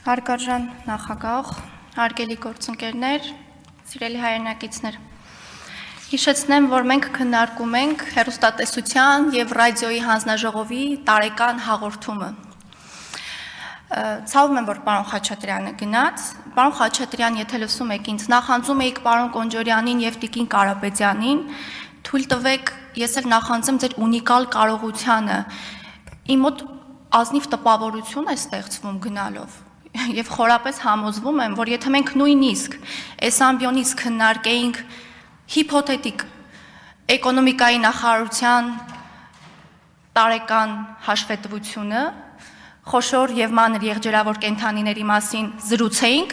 Հարգարժան նախագահ, հարգելի գործընկերներ, սիրելի հայրենակիցներ, հիշեցնեմ, որ մենք քննարկում ենք հեռուստատեսության և ռադիոյի հանձնաժողովի տարեկան հաղորդումը։ Ցավում եմ, որ պարոն Խաչատրյանը գնաց, պարոն Խաչատրյան, եթե լսում եք ինձ, նախանձում էիք պարոն Կոնջորյանին և տիկին Կարապետյանին, թույլ տվեք, ես էլ նախանձեմ ձեր ունիկալ կարողությանը, իմ մոտ ազնիվ տպավորություն է ստեղծվում գնալով և խորապես համոզվում եմ, որ եթե մենք նույնիսկ այս ամբիոնից քննարկեինք հիփոթետիկ էկոնոմիկայի նախարարության տարեկան հաշվետվությունը, խոշոր և մանր եղջերավոր կենդանիների մասին զրուցեինք,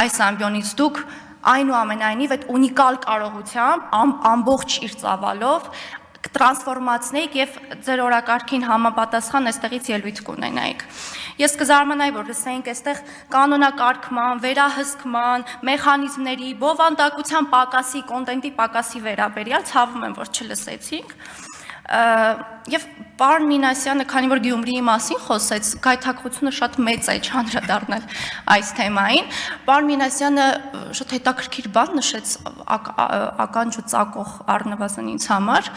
այս ամբիոնից դուք այնուամենայնիվ այդ ունիկալ կարողությամբ ամբողջ իր ծավալով տրանսֆորմացնեիք և ձեր օրակարգին համապատասխան այստեղից ելույթ կունենայիք։ Ես կզարմանայի, որ լսեինք այստեղ կանոնակարգման, վերահսկման, մեխանիզմների, բովանդակության պակասի, կոնտենտի պակասի վերաբերյալ, ցավում եմ, որ չլսեցինք։ Եվ պարոն Մինասյանը, քանի որ Գյումրիի մասին խոսեց, գայթակղությունը շատ մեծ է չանդրադառնալ այս թեմային։ Պարոն Մինասյանը շատ հետաքրքիր բան նշեց ականջ ու ծակող առնվազն ինձ համար,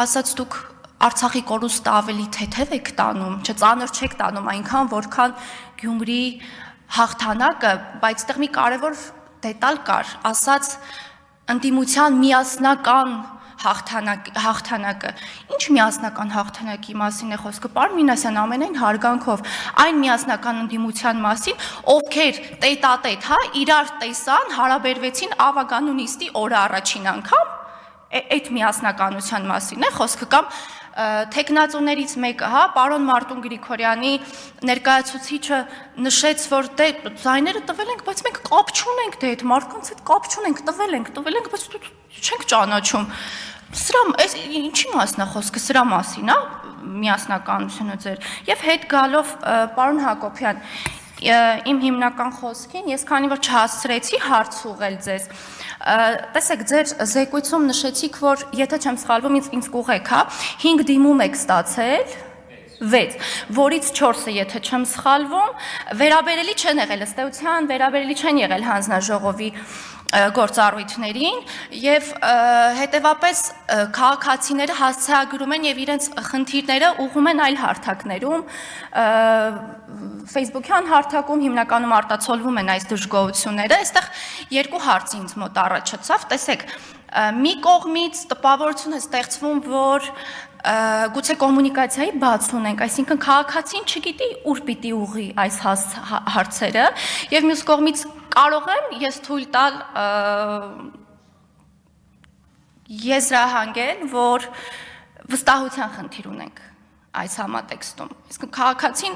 ասաց դուք Արցախի կորուստը ավելի թեթև եք տանում, չծանր չեք տանում այնքան, որքան Գյումրիի հաղթանակը, բայց այդտեղ մի կարևոր դետալ կար, ասաց ընդդիմության միասնական հաղթանակը։ Ինչ միասնական հաղթանակի մասին է խոսքը, պարոն Մինասյան, ամենայն հարգանքով, այն միասնական ընդդիմության մասին, ովքեր տետատետ, իրար տեսան, հարաբերվեցին ավագանունիստի օրը առաջին անգամ, այդ միասնականության մասին է խոսքը, կամ թեկնածուներից մեկը, պարոն Մարտուն Գրիգորյանի ներկայացուցիչը նշեց, որ դե ձայները տվել ենք, բայց մենք կապ չունենք դե այդ մարդկանց հետ կապ չունենք, տվել ենք, բայց չենք ճանաչում։ Սրա ինչի մասն է խոսքը, սրա մասին, միասնականությունը ձեր։ Եվ հետ գալով պարոն Հակոբյան, իմ հիմնական խոսքին, ես քանի որ չհասցրեցի հարց ուղղել ձեզ, տեսեք, ձեր զեկույցում նշեցիք, որ եթե չեմ սխալվում, ինձ կուղեք, 5 դիմում եք ստացել, 6, որից 4-ը, եթե չեմ սխալվում, վերաբերելի չեն եղել ըստեյության, վերաբերելի չեն եղել հանձնաժողովի գործառույթներին և հետևապես քաղաքացիները հասցեագրում են և իրենց խնդիրները ուղղում են այլ հարթակներում, Facebook-յան հարթակում հիմնականում արտացոլվում են այս դժգոհությունները, այստեղ երկու հարց ինձ մոտ առաջացավ, տեսեք, մի կողմից տպավորություն է ստեղծվում, որ գուցե կոմունիկացիայի բաց ունենք, այսինքն քաղաքացին չգիտի ուր պիտի ուղղի այս հարցերը և մյուս կողմից կարող եմ ես թույլ տալ եզրահանգել, որ վստահության խնդիր ունենք այս համատեքստում, իսկ քաղաքացին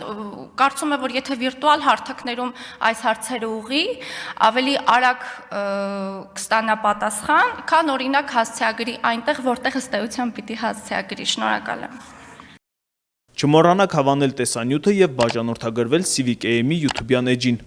կարծում է, որ եթե վիրտուալ հարթակներում այս հարցերը ուղղի, ավելի արագ կստանա պատասխան, քան օրինակ հասցեագրի այնտեղ, որտեղ ըստեյության պիտի հասցեագրի, շնորհակալ եմ։ Չմոռանաք հավանել տեսանյութը և բաժանորդագրվել Civic AM-ի YouTube-յան էջին։